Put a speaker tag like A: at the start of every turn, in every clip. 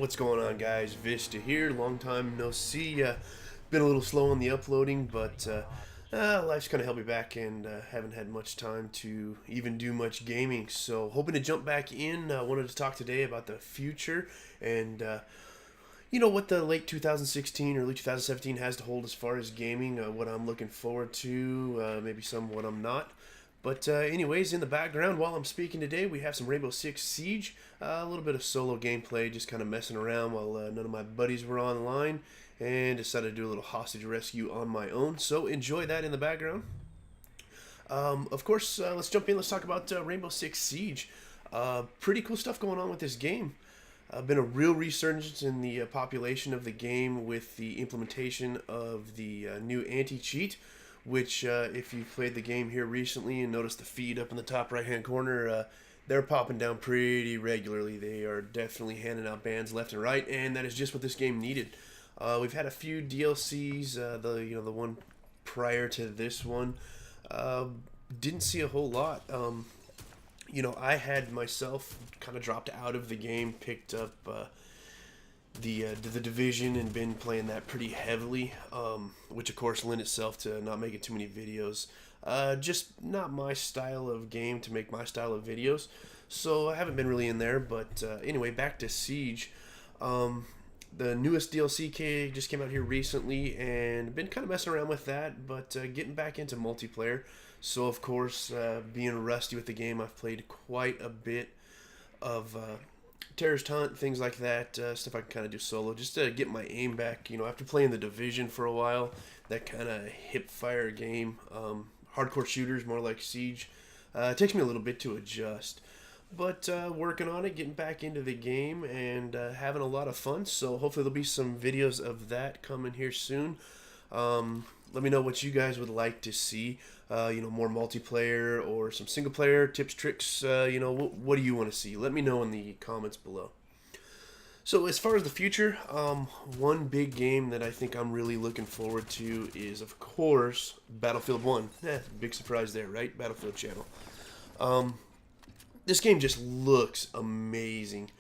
A: What's going on, guys? Vista here. Long time no see. Been a little slow on the uploading, but life's kind of held me back, and haven't had much time to even do much gaming. So, hoping to jump back in. Wanted to talk today about the future and what the late 2016, early 2017 has to hold as far as gaming. What I'm looking forward to, maybe some what I'm not. But anyways, in the background while I'm speaking today, we have some Rainbow Six Siege, a little bit of solo gameplay, just kind of messing around while none of my buddies were online, and decided to do a little hostage rescue on my own. So enjoy that in the background. Of course, let's jump in. Let's talk about Rainbow Six Siege. Pretty cool stuff going on with this game. Been a real resurgence in the population of the game with the implementation of the new anti-cheat, which if you've played the game here recently and noticed the feed up in the top right hand corner, they're popping down pretty regularly. They are definitely handing out bans left and right, and that is just what this game needed. We've had a few DLCs, the one prior to this one, didn't see a whole lot. I had myself kind of dropped out of the game, picked up the Division, and been playing that pretty heavily, which of course lent itself to not making too many videos. Just not my style of game to make my style of videos, so I haven't been really in there. But anyway, back to Siege. The newest DLC just came out here recently, and been kind of messing around with that, but getting back into multiplayer. So of course, being rusty with the game, I've played quite a bit of Terrorist Hunt, things like that, stuff I can kind of do solo, just to get my aim back. After playing the Division for a while, that kind of hip-fire game, hardcore shooters, more like Siege, it takes me a little bit to adjust. But working on it, getting back into the game, and having a lot of fun. So hopefully there'll be some videos of that coming here soon. Let me know what you guys would like to see. More multiplayer or some single player tips, tricks. What do you want to see? Let me know in the comments below. So as far as the future, one big game that I think I'm really looking forward to is, of course, Battlefield 1. Big surprise there, right? Battlefield channel. This game just looks amazing.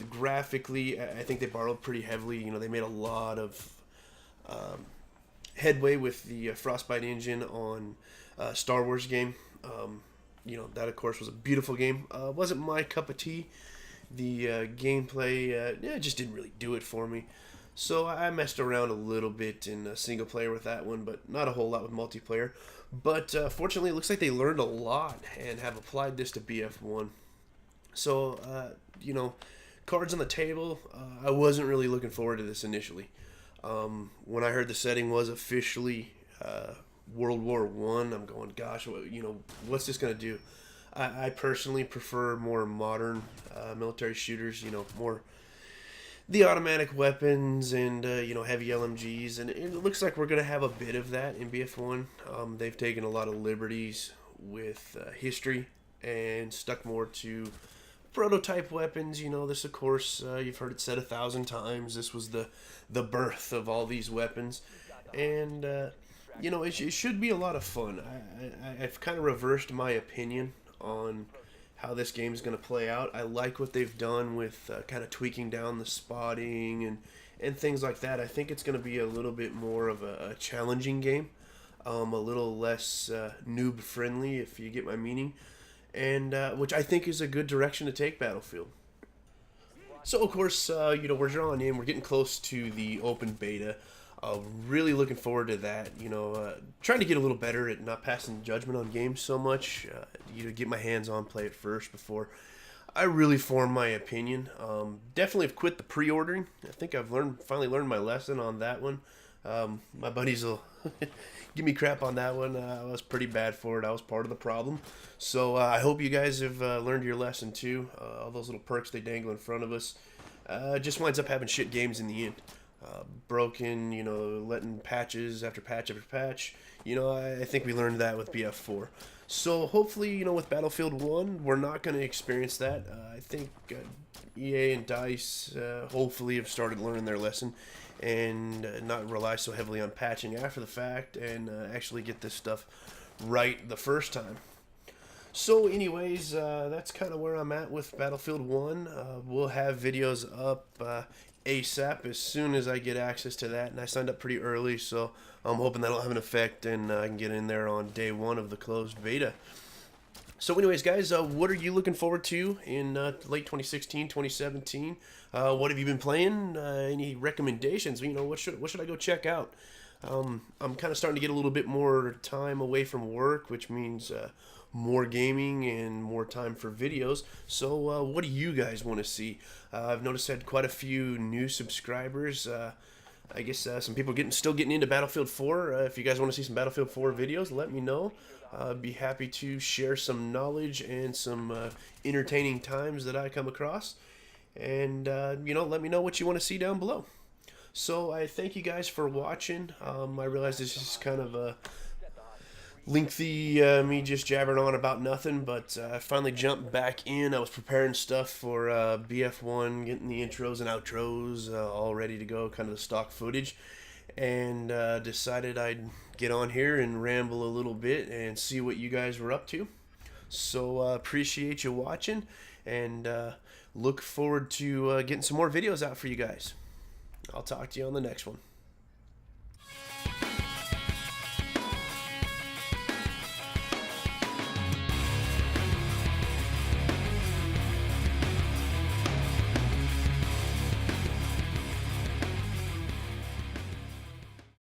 A: Graphically, I think they borrowed pretty heavily. They made a lot of headway with the Frostbite engine on Star Wars game. That of course was a beautiful game. Wasn't my cup of tea. The gameplay, it just didn't really do it for me. So I messed around a little bit in single player with that one, but not a whole lot with multiplayer. But fortunately, it looks like they learned a lot and have applied this to BF1. So, cards on the table, I wasn't really looking forward to this initially. When I heard the setting was officially World War I, I'm going, gosh, what's this going to do? I personally prefer more modern military shooters, more the automatic weapons and heavy LMGs, and it looks like we're going to have a bit of that in BF1. They've taken a lot of liberties with history and stuck more to prototype weapons. This of course, you've heard it said 1,000 times, this was the birth of all these weapons, and it should be a lot of fun. I've kind of reversed my opinion on how this game is going to play out. I like what they've done with kind of tweaking down the spotting and things like that. I think it's going to be a little bit more of a challenging game, a little less noob friendly, if you get my meaning, and which I think is a good direction to take Battlefield. So of course, we're drawing in, we're getting close to the open beta. Really looking forward to that. Trying to get a little better at not passing judgment on games so much. Get my hands on, play it first before I really form my opinion. Definitely have quit the pre-ordering. I think I've finally learned my lesson on that one. My buddies will give me crap on that one. I was pretty bad for it. I was part of the problem. So I hope you guys have learned your lesson too. All those little perks they dangle in front of us just winds up having shit games in the end. Broken, letting patches after patch after patch. I think we learned that with BF4. So hopefully, with Battlefield 1, we're not going to experience that. I think EA and DICE hopefully have started learning their lesson and not rely so heavily on patching after the fact, and actually get this stuff right the first time. So, anyways, that's kind of where I'm at with Battlefield 1. We'll have videos up ASAP as soon as I get access to that. And I signed up pretty early, so I'm hoping that'll have an effect and I can get in there on day one of the closed beta. So, anyways, guys, what are you looking forward to in late 2016, 2017? What have you been playing? Any recommendations? What should I go check out? I'm kind of starting to get a little bit more time away from work, which means more gaming and more time for videos. So, what do you guys want to see? I've noticed I had quite a few new subscribers. I guess some people still getting into Battlefield 4. If you guys want to see some Battlefield 4 videos, let me know. I'd be happy to share some knowledge and some entertaining times that I come across. And, let me know what you want to see down below. So I thank you guys for watching. I realize this is kind of a lengthy me just jabbering on about nothing, but I finally jumped back in. I was preparing stuff for BF1, getting the intros and outros all ready to go, kind of the stock footage, and decided I'd get on here and ramble a little bit and see what you guys were up to. So appreciate you watching, and look forward to getting some more videos out for you guys. I'll talk to you on the next one.